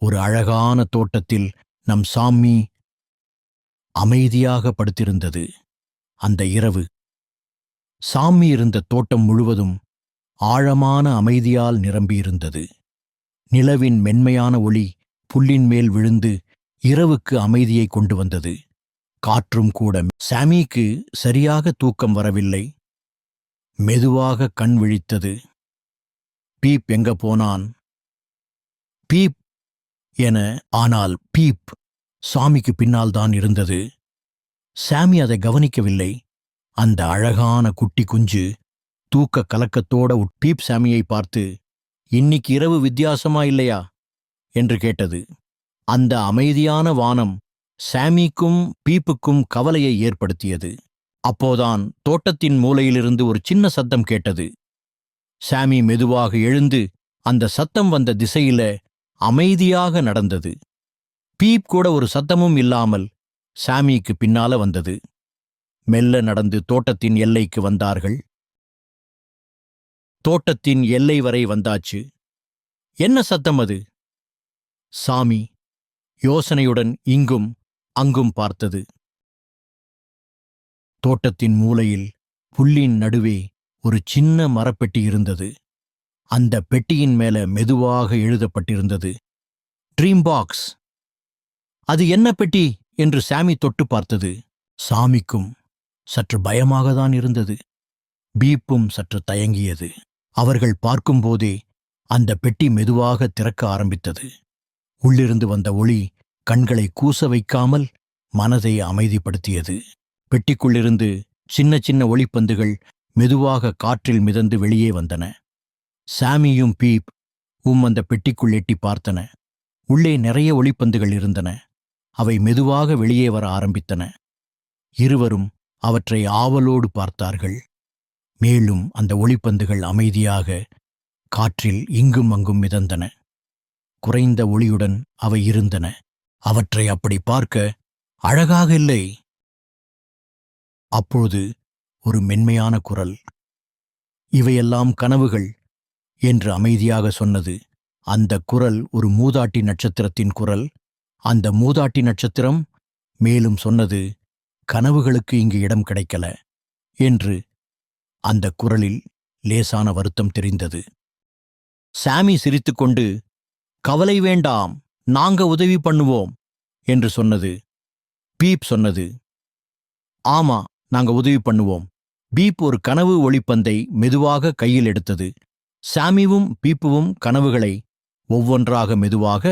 ஒரு அழகான தோட்டத்தில் நம் சாமி அமைதியாக படுத்திருந்தது. அந்த இரவு சாமி இருந்த தோட்டம் முழுவதும் ஆழமான அமைதியால் நிரம்பியிருந்தது. நிலவின் மென்மையான ஒளி புல்லின் மேல் விழுந்து இரவுக்கு அமைதியை கொண்டு வந்தது. காற்றும் கூட. சாமிக்கு சரியாக தூக்கம் வரவில்லை. மெதுவாக கண் விழித்தது. பீப் எங்க போனான்? பீப் என. ஆனால் பீப் சாமிக்கு பின்னால் தான் இருந்தது. சாமி அதை கவனிக்கவில்லை. அந்த அழகான குட்டி குஞ்சு தூக்க கலக்கத்தோட பீப் சாமியை பார்த்து, இன்னைக்கு இரவு வித்தியாசமா இல்லையா என்று கேட்டது. அந்த அமைதியான வானம் சாமிக்கும் பீப்புக்கும் கவலையை ஏற்படுத்தியது. அப்போதான் தோட்டத்தின் மூலையிலிருந்து ஒரு சின்ன சத்தம் கேட்டது. சாமி மெதுவாக எழுந்து அந்த சத்தம் வந்த திசையில அமைதியாக நடந்தது. பீப் கூட ஒரு சத்தமும் இல்லாமல் சாமிக்கு பின்னால வந்தது. மெல்ல நடந்து தோட்டத்தின் எல்லைக்கு வந்தார்கள். தோட்டத்தின் எல்லை வரை வந்தாச்சு. என்ன சத்தம் அது? சாமி யோசனையுடன் இங்கும் அங்கும் பார்த்தது. தோட்டத்தின் மூலையில் புல்லின் நடுவே ஒரு சின்ன மரப்பெட்டி இருந்தது. அந்த பெட்டியின் மேல மெதுவாக எழுதப்பட்டிருந்தது, ட்ரீம் பாக்ஸ். அது என்ன பெட்டி என்று சாமி தொட்டு பார்த்தது. சாமிக்கும் சற்று பயமாகத்தான் இருந்தது. பீப்பும் சற்று தயங்கியது. அவர்கள் பார்க்கும்போதே அந்த பெட்டி மெதுவாக திறக்க ஆரம்பித்தது. உள்ளிருந்து வந்த ஒளி கண்களை கூச வைக்காமல் மனதை அமைதிப்படுத்தியது. பெட்டிக்குள்ளிருந்து சின்ன சின்ன ஒளிப்பந்துகள் மெதுவாக காற்றில் மிதந்து வெளியே வந்தன. சாமியும் பீப் அந்த பெட்டிக்குள் எட்டி பார்த்தன. உள்ளே நிறைய ஒளிப்பந்துகள் இருந்தன. அவை மெதுவாக வெளியே வர ஆரம்பித்தன. இருவரும் அவற்றை ஆவலோடு பார்த்தார்கள். மேலும் அந்த ஒளிப்பந்துகள் அமைதியாக காற்றில் இங்கும் அங்கும் மிதந்தன. குறைந்த ஒளியுடன் அவை இருந்தன. அவற்றை அப்படி பார்க்க அழகாக இல்லை. அப்போது ஒரு மென்மையான குரல், இவையெல்லாம் கனவுகள் என்று அமைதியாக சொன்னது. அந்த குரல் ஒரு மூதாட்டி நட்சத்திரத்தின் குரல். அந்த மூதாட்டி நட்சத்திரம் மேலும் சொன்னது, கனவுகளுக்கு இங்கு இடம் கிடைக்கல என்று. அந்த குரலில் லேசான வருத்தம் தெரிந்தது. சாமி சிரித்துக்கொண்டு, கவலை வேண்டாம், நாங்க உதவி பண்ணுவோம் என்று சொன்னது. பீப் சொன்னது, ஆமா, நாங்க உதவி பண்ணுவோம். பீப் ஒரு கனவு ஒளிப்பந்தை மெதுவாக கையில் எடுத்தது. சாமிவும் பீப்புவும் கனவுகளை ஒவ்வொன்றாக மெதுவாக